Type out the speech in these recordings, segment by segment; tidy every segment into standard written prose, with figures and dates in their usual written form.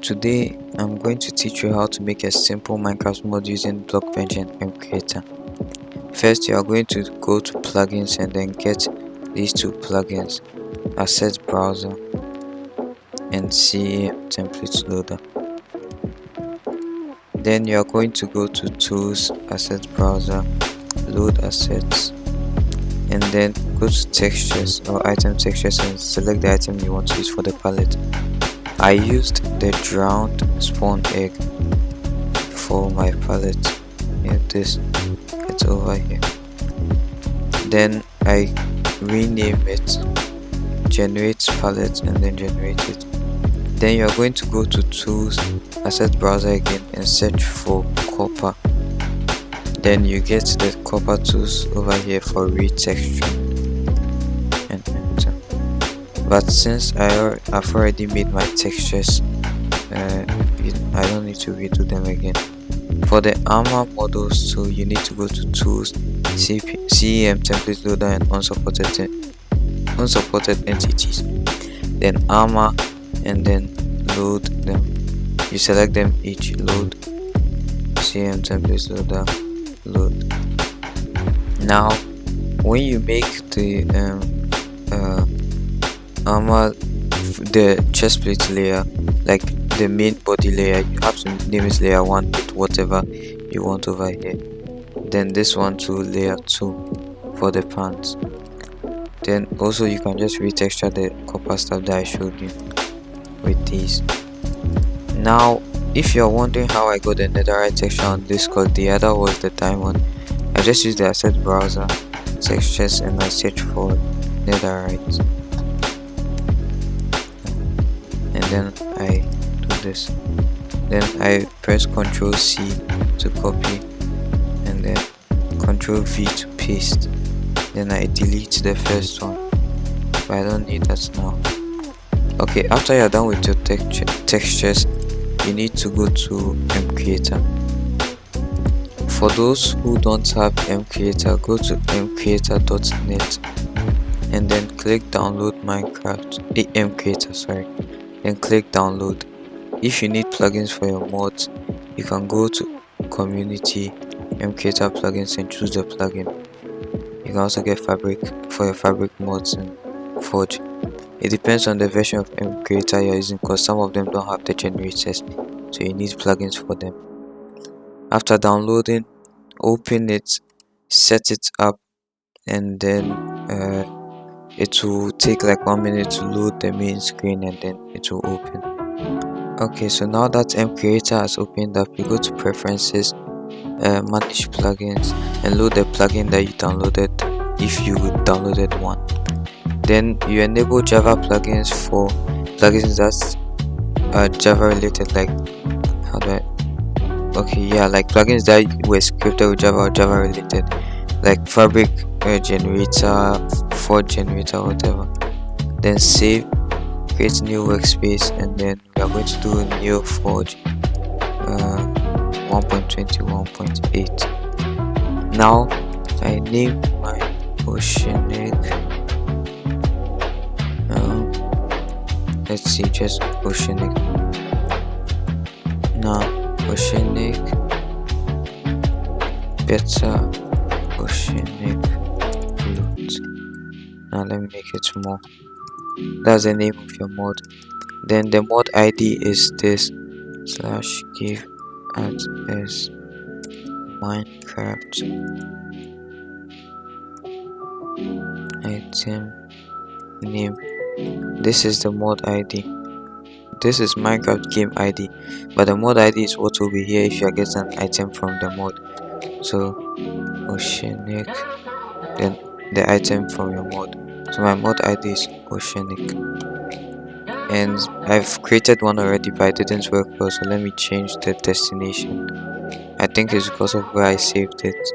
Today I'm going to teach you how to make a simple Minecraft mod using Blockbench and MCreator. First, you are going to go to plugins and then get these two plugins, Asset Browser and CAM Template Loader. Then you are going to go to Tools, Asset Browser, Load Assets, and then go to Textures or Item Textures and select the item you want to use for the palette. I used the drowned spawn egg for my palette. Yeah, it's over here. Then I rename it, generate palette, and then generate it. Then you are going to go to Tools, Asset Browser again, and search for copper. Then you get the copper tools over here for retexture and enter. But since I've already made my textures, I don't need to redo them again. For the armor models too, you need to go to Tools, CAM Template Loader, and unsupported entities. Then armor, and then load them. You select them each, load, CAM Template Loader, load. Now when you make the armor, the chestplate layer, like the main body layer, you have to name it layer 1 with whatever you want over here. Then this one to layer 2 for the pants. Then also you can just retexture the copper stuff that I showed you with these. Now if you're wondering how I got the netherite texture on this, cause the other was the diamond, I just used the Asset Browser, textures, and I search for netherite, and then I do this. Then I press Ctrl C to copy, and then Ctrl V to paste. Then I delete the first one, but I don't need that now. Okay, after you're done with your textures, you need to go to MCreator. For those who don't have MCreator, go to mcreator.net and then click download MCreator, then click download. If you need plugins for your mods, you can go to community, MCreator plugins, and choose the plugin. You can also get fabric for your fabric mods and forge. It depends on the version of MCreator you're using, because some of them don't have the generators, so you need plugins for them. After downloading, open it, set it up, and then it will take like 1 minute to load the main screen, and then it will open. Okay, so now that MCreator has opened up, you go to preferences, manage plugins, and load the plugin that you downloaded if you downloaded one. Then you enable Java plugins for plugins that's Java related, like like plugins that were scripted with Java or Java related, like fabric generator, forge generator, whatever. Then save, create new workspace, and then we are going to do new forge 1.20 Now I name my oceanic, let's see, just oceanic. Now oceanic, better oceanic loot. Now let me make it more. That's the name of your mod. Then the mod ID is this /give @s Minecraft item name. This is the mod ID. This is Minecraft game ID, but the mod ID is what will be here if you are getting an item from the mod. So oceanic, then the item from your mod. So my mod ID is oceanic, and I've created one already, but it didn't work well, so let me change the destination. I think it's because of where I saved it.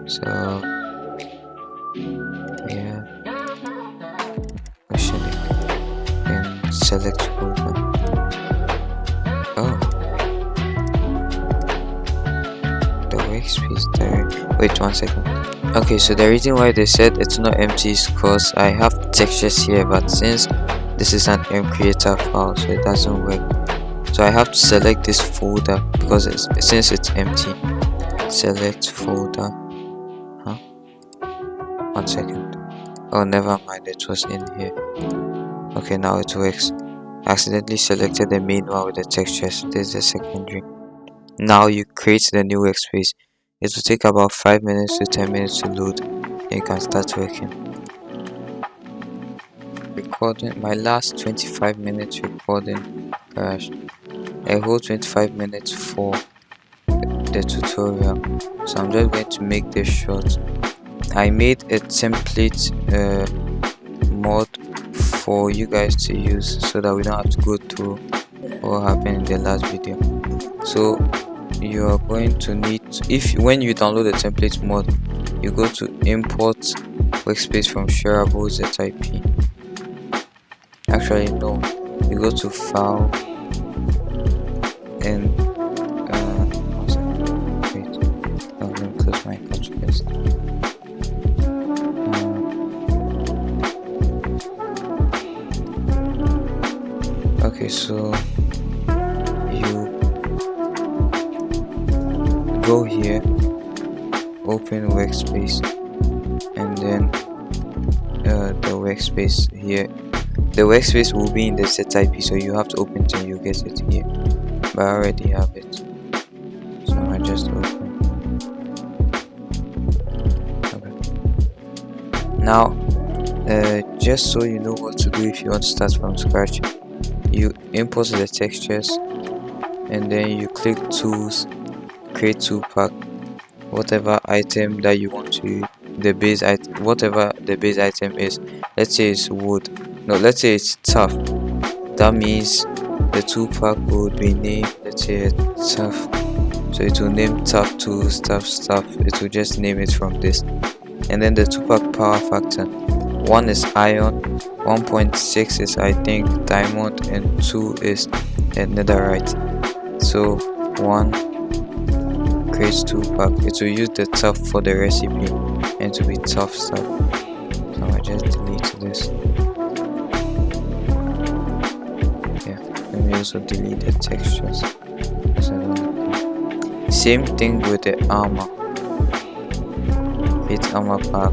So yeah, oceanic, and select folder. Oh, the workspace there. Wait 1 second. Okay, so the reason why they said it's not empty is because I have textures here, but since this is an MCreator file, so it doesn't work. So I have to select this folder because since it's empty. Select folder. Huh? 1 second. Oh, never mind, it was in here. Okay, now it works. I accidentally selected the main one with the textures. This is the secondary. Now you create the new workspace. It will take about 5 minutes to 10 minutes to load. And you can start working. Recording. My last 25 minutes recording crashed. A whole 25 minutes for the tutorial. So I'm just going to make this short. I made a template mod for you guys to use so that we don't have to go through what happened in the last video. So you are going to need when you download the template mod, you go to import workspace from shareable zip. Actually no, you go to file and wait, I'm going to close my couch first. Okay, so you go here, open workspace, and then the workspace here. The workspace will be in the zip, so you have to open it and you get it here. But I already have it, so I just open. Okay. Now, just so you know what to do if you want to start from scratch, you import the textures and then you click tools, create tool pack, whatever item that you want to use, the base item, whatever the base item is. Let's say it's wood, no, let's say it's tough. That means the tool pack would be named, let's say tough, so it will name tough tools, tough stuff. It will just name it from this. And then the tool pack power factor, 1 is iron, 1.6 is I think diamond, and 2 is netherite. So 1 creates tool pack. It will use the tough for the recipe and to be tough stuff. So I just delete this. Yeah, let me also delete the textures. Same thing with the armor. Hit armor pack,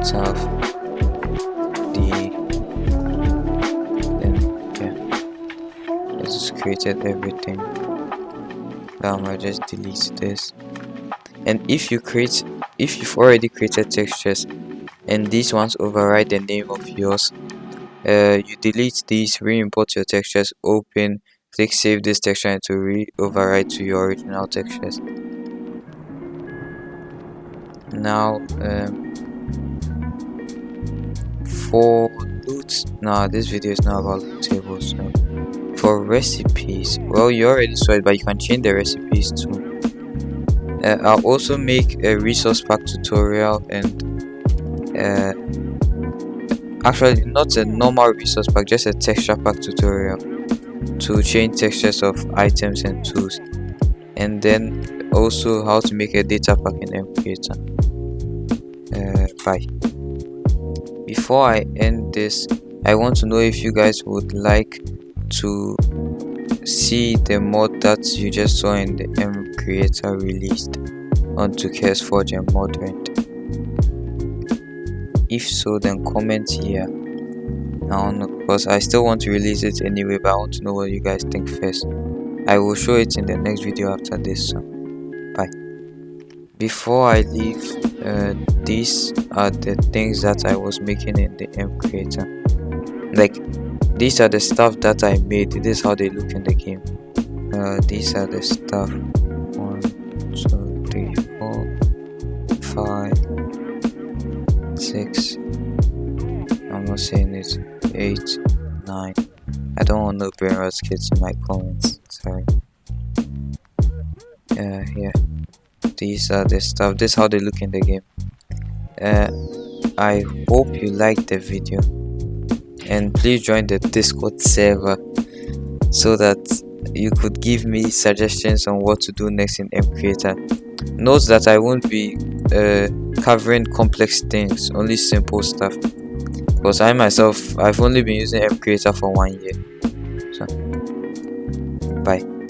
tough, then yeah, I just created everything. Now I just delete this. And if you've already created textures and these ones override the name of yours, you delete these, re-import your textures, open, click save this texture, and to re-override to your original textures. Now for loot, this video is not about loot tables. So for recipes, well, you already saw it, but you can change the recipes too. I'll also make a resource pack tutorial, and actually not a normal resource pack, just a texture pack tutorial to change textures of items and tools, and then also how to make a data pack in MCreator. Bye. Before I end this, I want to know if you guys would like to see the mod that you just saw in the MCreator released onto CaresForge and Modrent. If so, then comment here. I don't know, because I still want to release it anyway, but I want to know what you guys think first. I will show it in the next video after this, so bye. Before I leave, these are the things that I was making in the MCreator. Like, these are the stuff that I made. This is how they look in the game. These are the stuff. 1, 2, 3, 4, 5, 6. I'm not saying it. 8, 9. I don't want no brain rot kids in my comments. Sorry. Yeah. These are the stuff. This is how they look in the game. I hope you liked the video, and please join the Discord server so that you could give me suggestions on what to do next in MCreator. Note that I won't be covering complex things, only simple stuff, because I myself, I've only been using MCreator for 1 year, so one. Bye.